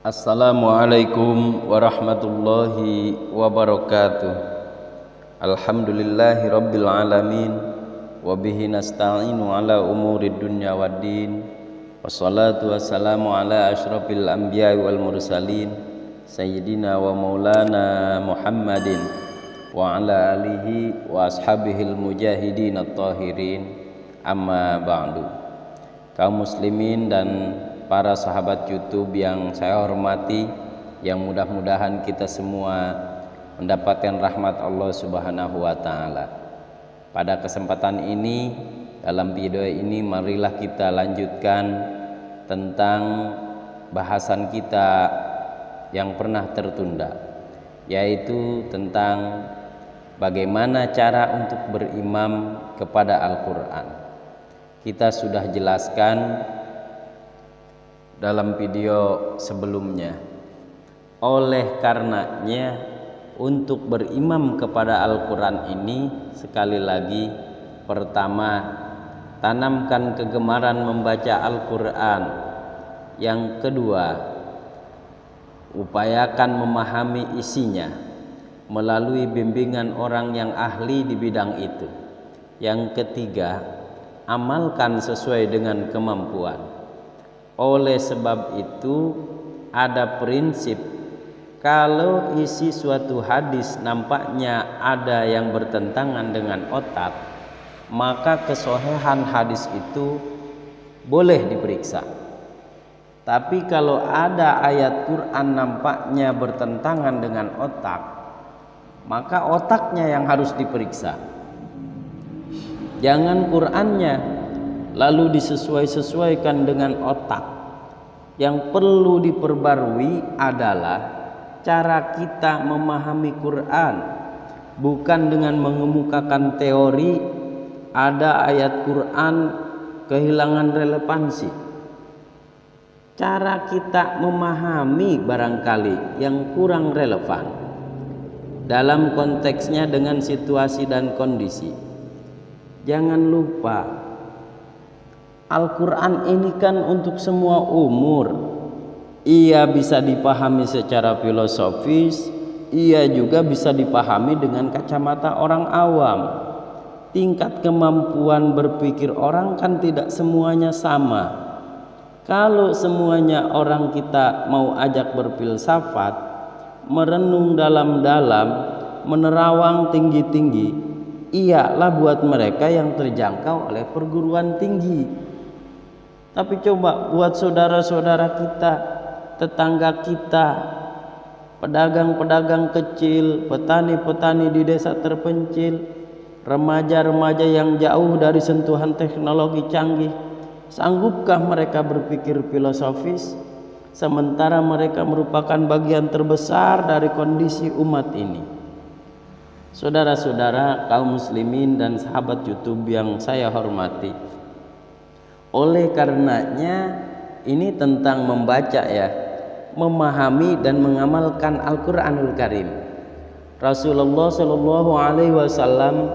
Assalamualaikum warahmatullahi wabarakatuh. Alhamdulillahi rabbil alamin. Wabihi nasta'inu ala umurid dunya waddin. Wassalatu wassalamu ala ashrafil anbiya wal mursalin Sayyidina wa maulana Muhammadin wa ala alihi wa ashabihil mujahidin at-tahirin. Amma ba'du. Kaum muslimin dan para sahabat YouTube yang saya hormati, yang mudah-mudahan kita semua mendapatkan rahmat Allah Subhanahu wa taala. Pada kesempatan ini, dalam video ini marilah kita lanjutkan tentang bahasan kita yang pernah tertunda, yaitu tentang bagaimana cara untuk berimam kepada Al-Qur'an. Kita sudah jelaskan dalam video sebelumnya. Oleh karenanya, untuk berimam kepada Al-Quran ini, sekali lagi, pertama, tanamkan kegemaran membaca Al-Quran. Yang kedua, upayakan memahami isinya melalui bimbingan orang yang ahli di bidang itu. Yang ketiga, amalkan sesuai dengan kemampuan. Oleh sebab itu, ada prinsip kalau isi suatu hadis nampaknya ada yang bertentangan dengan otak, maka kesohihan hadis itu boleh diperiksa. Tapi kalau ada ayat Quran nampaknya bertentangan dengan otak, maka otaknya yang harus diperiksa. Jangan Qurannya lalu disesuaikan dengan otak. Yang perlu diperbarui adalah cara kita memahami Quran, bukan dengan mengemukakan teori ada ayat Quran kehilangan relevansi. Cara kita memahami barangkali yang kurang relevan dalam konteksnya dengan situasi dan kondisi. Jangan lupa, Al-Quran ini kan untuk semua umur. Ia bisa dipahami secara filosofis, ia juga bisa dipahami dengan kacamata orang awam. Tingkat kemampuan berpikir orang kan tidak semuanya sama. Kalau semuanya orang kita mau ajak berfilsafat, merenung dalam-dalam, menerawang tinggi-tinggi, iyalah buat mereka yang terjangkau oleh perguruan tinggi. Tapi coba buat saudara-saudara kita, tetangga kita, pedagang-pedagang kecil, petani-petani di desa terpencil, remaja-remaja yang jauh dari sentuhan teknologi canggih, sanggupkah mereka berpikir filosofis sementara mereka merupakan bagian terbesar dari kondisi umat ini? Saudara-saudara kaum muslimin dan sahabat YouTube yang saya hormati, oleh karenanya ini tentang membaca ya, memahami dan mengamalkan Al-Quranul Karim. Rasulullah Shallallahu Alaihi Wasallam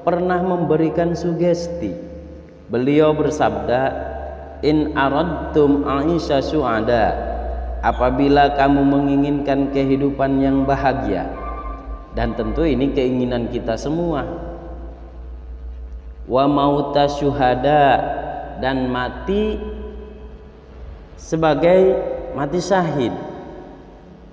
pernah memberikan sugesti. Beliau bersabda, In aradtum aisha su'ada, apabila kamu menginginkan kehidupan yang bahagia, dan tentu ini keinginan kita semua, wa mauta syuhada, dan mati sebagai mati syahid,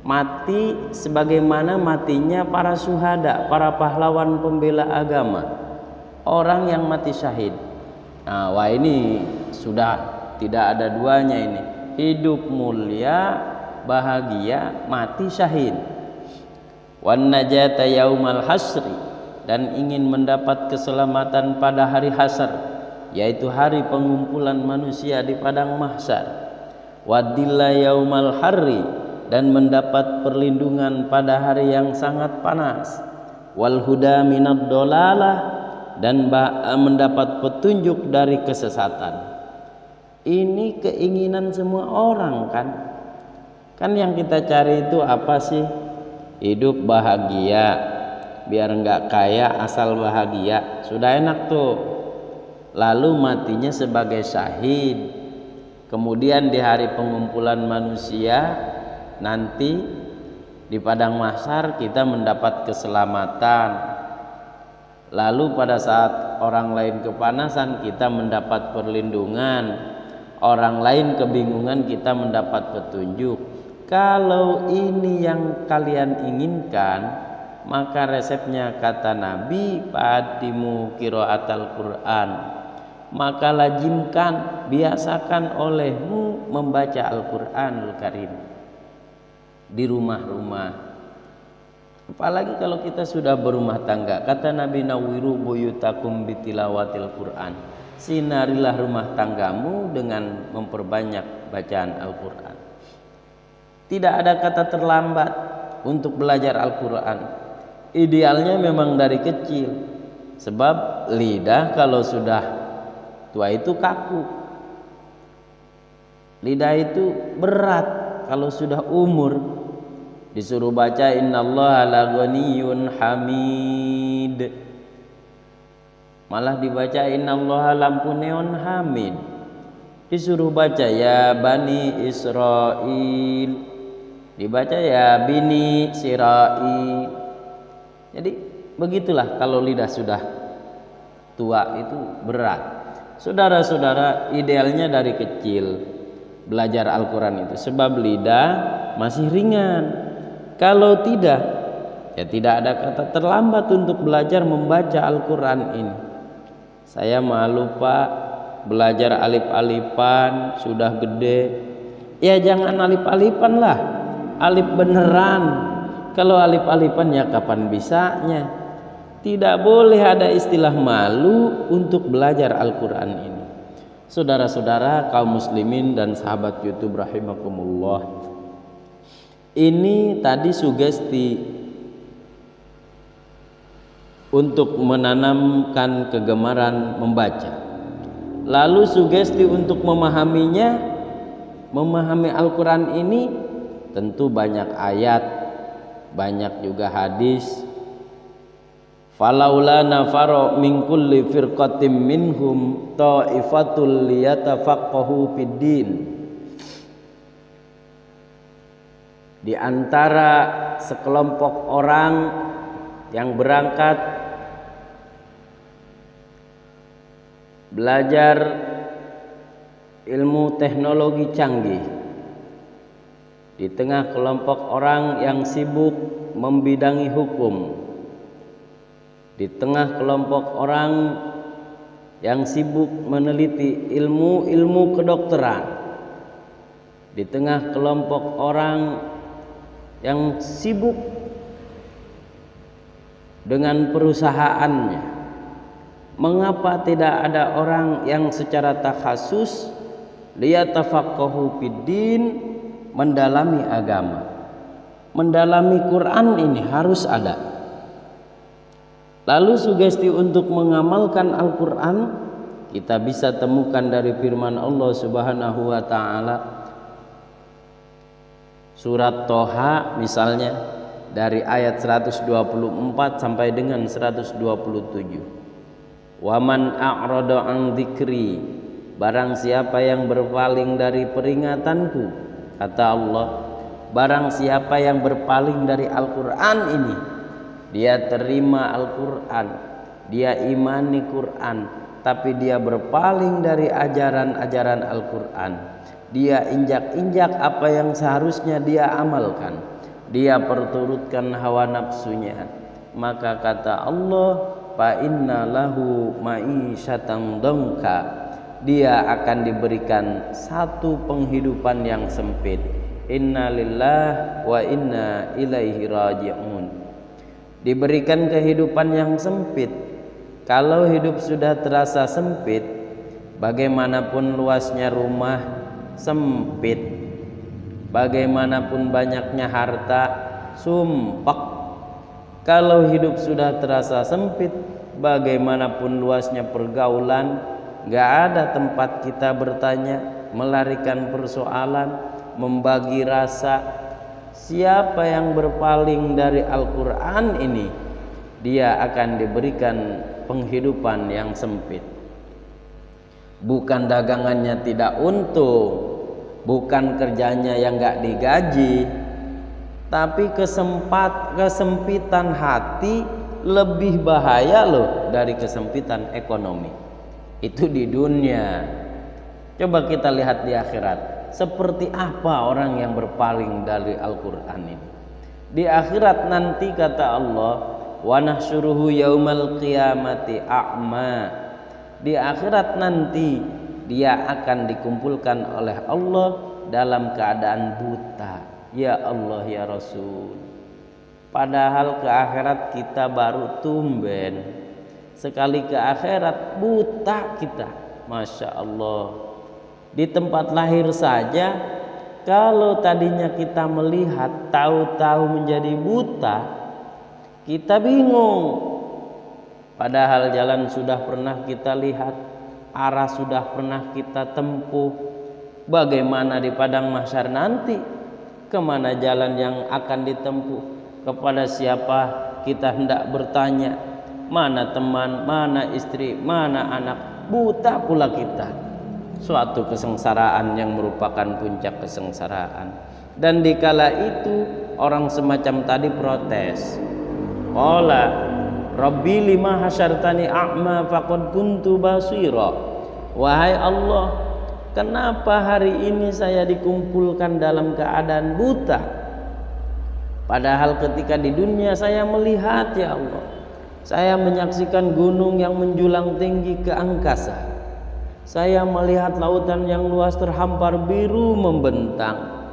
mati sebagaimana matinya para syuhada, para pahlawan pembela agama, orang yang mati syahid. Nah, wah ini sudah tidak ada duanya ini, hidup mulia, bahagia, mati syahid. Wan najata yaumal hasri, dan ingin mendapat keselamatan pada hari hasar, yaitu hari pengumpulan manusia di padang mahsyar. Wadilla yaumal harri, dan mendapat perlindungan pada hari yang sangat panas. Wal huda minad dolalah, dan mendapat petunjuk dari kesesatan. Ini keinginan semua orang kan? Kan yang kita cari itu apa sih? Hidup bahagia, biar enggak kaya asal bahagia, sudah enak tuh. Lalu matinya sebagai syahid, Kemudian di hari pengumpulan manusia nanti di padang mahsyar kita mendapat keselamatan, lalu pada saat orang lain kepanasan kita mendapat perlindungan, orang lain kebingungan kita mendapat petunjuk. Kalau ini yang kalian inginkan, maka resepnya kata Nabi, fa'atimu qiraatal Quran, maka lazimkan, biasakan olehmu membaca Al-Qur'anul Karim di rumah-rumah. Apalagi kalau kita sudah berumah tangga, kata Nabi, nawiru buyutakum bitilawatil Quran, sinarilah rumah tanggamu dengan memperbanyak bacaan Al-Quran. Tidak ada kata terlambat untuk belajar Al-Quran. Idealnya memang dari kecil, sebab lidah kalau sudah tua itu kaku, lidah itu berat kalau sudah umur. Disuruh baca innallaha laghaniyun hamid, malah dibaca innallaha lampu neon hamid. Disuruh baca ya bani Israil, dibaca ya bini Sirail. Jadi begitulah kalau lidah sudah tua itu berat. Saudara-saudara, idealnya dari kecil belajar Al-Quran itu, sebab lidah masih ringan. Kalau tidak, ya tidak ada kata terlambat untuk belajar membaca Al-Quran ini. Saya malu Pak, belajar alif-alifan sudah gede. Ya jangan alif-alifan lah, alif beneran. Kalau alif-alifan ya kapan bisanya. Tidak boleh ada istilah malu untuk belajar Al-Quran ini. Saudara-saudara kaum muslimin dan sahabat YouTube rahimakumullah, ini tadi sugesti untuk menanamkan kegemaran membaca. Lalu sugesti untuk memahaminya, memahami Al-Quran ini tentu banyak ayat, banyak juga hadis. Falaula nafaro min kulli firqatin minhum ta'ifatul liyatafaqahu fiddin. Di antara sekelompok orang yang berangkat belajar ilmu teknologi canggih, di tengah kelompok orang yang sibuk membidangi hukum, di tengah kelompok orang yang sibuk meneliti ilmu-ilmu kedokteran, di tengah kelompok orang yang sibuk dengan perusahaannya, mengapa tidak ada orang yang secara takhasus liyatafaqahu fiddin, mendalami agama, mendalami Quran ini harus ada. Lalu sugesti untuk mengamalkan Al-Quran kita bisa temukan dari firman Allah Subhanahu wa ta'ala, surat Toha misalnya, dari ayat 124 sampai dengan 127. Waman a'rada an dzikri, barang siapa yang berpaling dari peringatanku, kata Allah, barang siapa yang berpaling dari Al-Quran ini, dia terima Al-Quran, dia imani Quran, tapi dia berpaling dari ajaran-ajaran Al-Quran, dia injak-injak apa yang seharusnya dia amalkan, dia perturutkan hawa nafsunya, maka kata Allah, fa inna lahu ma'isyatan dhanka, dia akan diberikan satu penghidupan yang sempit. Inna lillahi wa inna ilaihi raji'un. Diberikan kehidupan yang sempit. Kalau hidup sudah terasa sempit, bagaimanapun luasnya rumah sempit, bagaimanapun banyaknya harta sumpek. Kalau hidup sudah terasa sempit, bagaimanapun luasnya pergaulan, gak ada tempat kita bertanya, melarikan persoalan, membagi rasa. Siapa yang berpaling dari Al-Quran ini, dia akan diberikan penghidupan yang sempit. Bukan dagangannya tidak untung, bukan kerjanya yang gak digaji, Tapi kesempitan hati lebih bahaya loh dari kesempitan ekonomi. Itu di dunia. Coba kita lihat di akhirat. Seperti apa orang yang berpaling dari Al-Quran ini? Di akhirat nanti kata Allah, wa nahsyuruhu yaumal qiyamati a'ma. Di akhirat nanti dia akan dikumpulkan oleh Allah dalam keadaan buta. Ya Allah ya Rasul, padahal ke akhirat kita baru tumben, sekali ke akhirat buta kita. Masya Allah. Di tempat lahir saja, kalau tadinya kita melihat tahu-tahu menjadi buta, kita bingung. Padahal jalan sudah pernah kita lihat, arah sudah pernah kita tempuh. Bagaimana di padang mahsyar nanti? Kemana jalan yang akan ditempuh? Kepada siapa kita hendak bertanya? Mana teman, mana istri, mana anak? Buta pula kita. Suatu kesengsaraan yang merupakan puncak kesengsaraan. Dan dikala itu orang semacam tadi protes. Qala Rabbi lima hasyartani a'ma faqad kuntu basira. Wahai Allah, kenapa hari ini saya dikumpulkan dalam keadaan buta? Padahal ketika di dunia saya melihat ya Allah. Saya menyaksikan gunung yang menjulang tinggi ke angkasa. Saya melihat lautan yang luas terhampar biru membentang.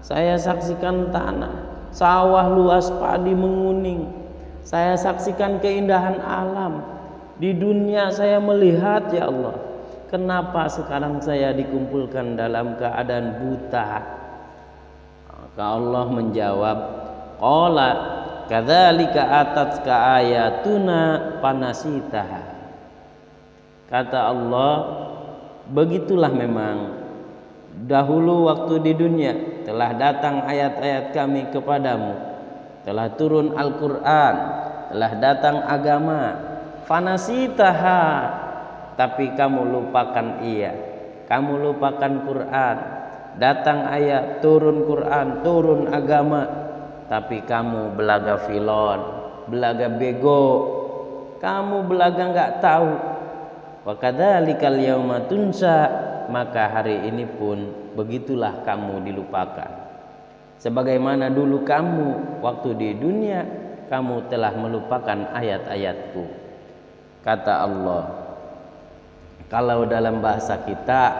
Saya saksikan tanah, sawah luas padi menguning. Saya saksikan keindahan alam. Di dunia saya melihat ya Allah. Kenapa sekarang saya dikumpulkan dalam keadaan buta? Maka Allah menjawab, qala kadzalika atatka ayatuna panasitaha. Kata Allah, begitulah memang dahulu waktu di dunia telah datang ayat-ayat kami kepadamu. Telah turun Al-Quran, telah datang agama, fanasitaha, tapi kamu lupakan ia, kamu lupakan Quran. Datang ayat, turun Quran, turun agama, tapi kamu belaga filon, belaga bego, kamu belaga nggak tahu. Wa kadzalikal yauma tunsa, maka hari ini pun begitulah kamu dilupakan. Sebagaimana dulu kamu waktu di dunia, kamu telah melupakan ayat-ayatku. Kata Allah, kalau dalam bahasa kita,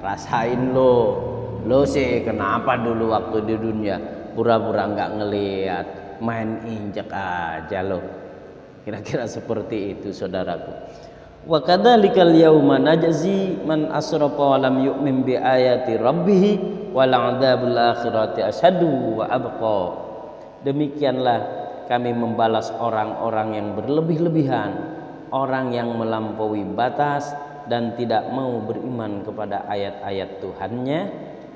rasain lo sih kenapa dulu waktu di dunia pura-pura nggak ngelihat, main injek aja lo. Kira-kira seperti itu saudaraku. Wa kadzalikal yauma najzi man asrafa wa lam yu'min bi ayati rabbih wal 'adzabul akhirati asyaddu wa abqa. Demikianlah kami membalas orang-orang yang berlebih-lebihan, orang yang melampaui batas dan tidak mau beriman kepada ayat-ayat Tuhannya,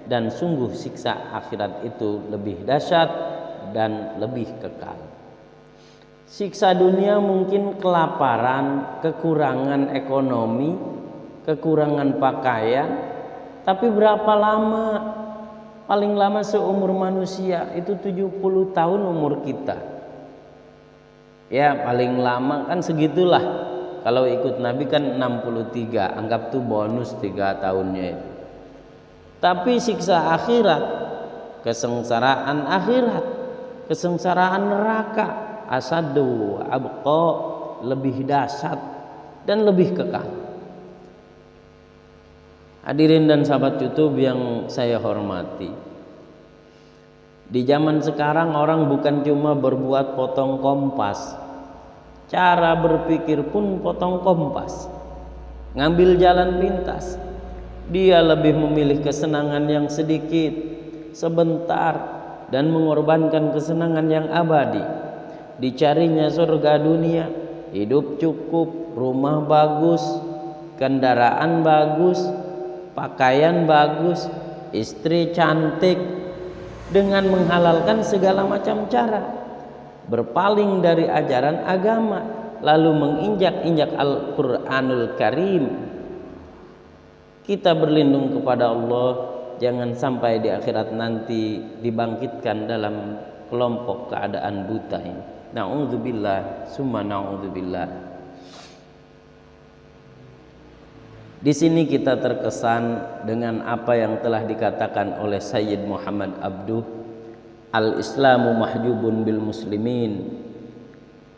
dan sungguh siksa akhirat itu lebih dahsyat dan lebih kekal. Siksa dunia mungkin kelaparan, kekurangan ekonomi, kekurangan pakaian, tapi berapa lama? Paling lama seumur manusia itu 70 tahun umur kita. Ya paling lama kan segitulah. Kalau ikut Nabi kan 63, anggap tuh bonus 3 tahunnya itu. Tapi siksa akhirat, kesengsaraan akhirat, kesengsaraan neraka, asadu abqa, lebih dahsyat dan lebih kekal. Hadirin dan sahabat YouTube yang saya hormati, di zaman sekarang orang bukan cuma berbuat potong kompas, cara berpikir pun potong kompas, ngambil jalan pintas. Dia lebih memilih kesenangan yang sedikit, sebentar, dan mengorbankan kesenangan yang abadi. Dicarinya surga dunia, hidup cukup, rumah bagus, kendaraan bagus, pakaian bagus, istri cantik, dengan menghalalkan segala macam cara, berpaling dari ajaran agama, lalu menginjak-injak Al-Quranul Karim. Kita berlindung kepada Allah jangan sampai di akhirat nanti dibangkitkan dalam kelompok keadaan buta ini. Na'udzubillah, summa na'udzubillah. Di sini kita terkesan dengan apa yang telah dikatakan oleh Sayyid Muhammad Abduh, al-Islamu mahjubun bil muslimin.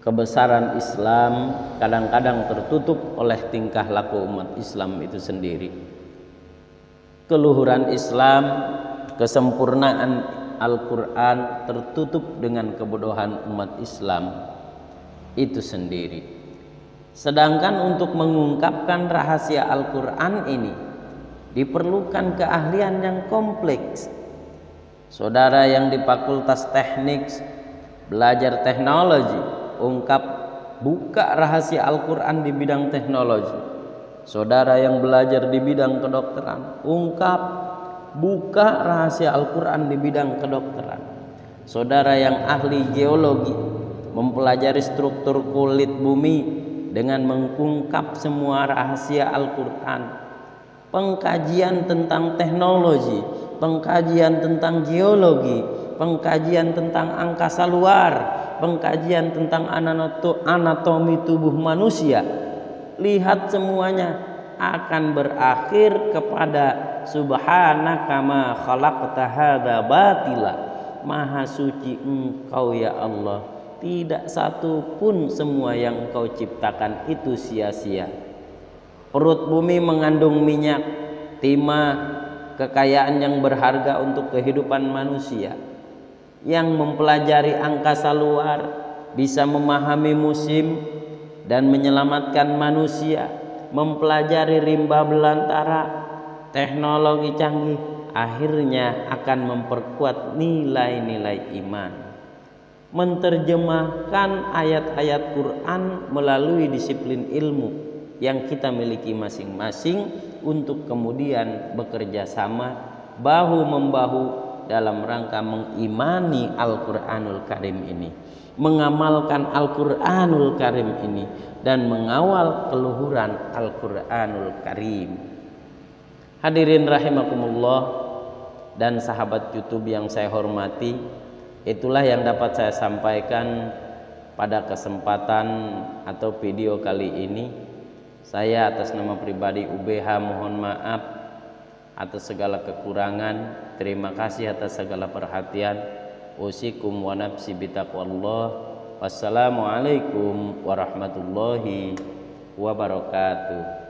Kebesaran Islam kadang-kadang tertutup oleh tingkah laku umat Islam itu sendiri. Keluhuran Islam, kesempurnaan Al-Quran tertutup dengan kebodohan umat Islam itu sendiri. Sedangkan untuk mengungkapkan rahasia Al-Quran ini diperlukan keahlian yang kompleks. Saudara yang di Fakultas Teknik belajar teknologi, buka rahasia Al-Quran di bidang teknologi. Saudara yang belajar di bidang kedokteran, buka rahasia Al-Quran di bidang kedokteran. Saudara yang ahli geologi, mempelajari struktur kulit bumi dengan mengungkap semua rahasia Al-Quran. Pengkajian tentang teknologi, pengkajian tentang geologi, pengkajian tentang angkasa luar, pengkajian tentang anatomi tubuh manusia, lihat semuanya akan berakhir kepada subhanaka ma khalaqta hadza batila. Maha suci Engkau ya Allah, tidak satu pun semua yang Engkau ciptakan itu sia-sia. Perut bumi mengandung minyak, timah, kekayaan yang berharga untuk kehidupan manusia. Yang mempelajari angkasa luar bisa memahami musim dan menyelamatkan manusia, mempelajari rimba belantara, teknologi canggih, akhirnya akan memperkuat nilai-nilai iman. Menerjemahkan ayat-ayat Quran melalui disiplin ilmu yang kita miliki masing-masing untuk kemudian bekerja sama bahu-membahu dalam rangka mengimani Al-Quranul Karim ini, mengamalkan Al-Quranul Karim ini, dan mengawal keluhuran Al-Quranul Karim. Hadirin rahimakumullah dan sahabat YouTube yang saya hormati, itulah yang dapat saya sampaikan pada kesempatan atau video kali ini. Saya atas nama pribadi UBH mohon maaf atas segala kekurangan. Terima kasih atas segala perhatian. Usikum wa nafsi bitaqwallah. Wassalamualaikum warahmatullahi wabarakatuh.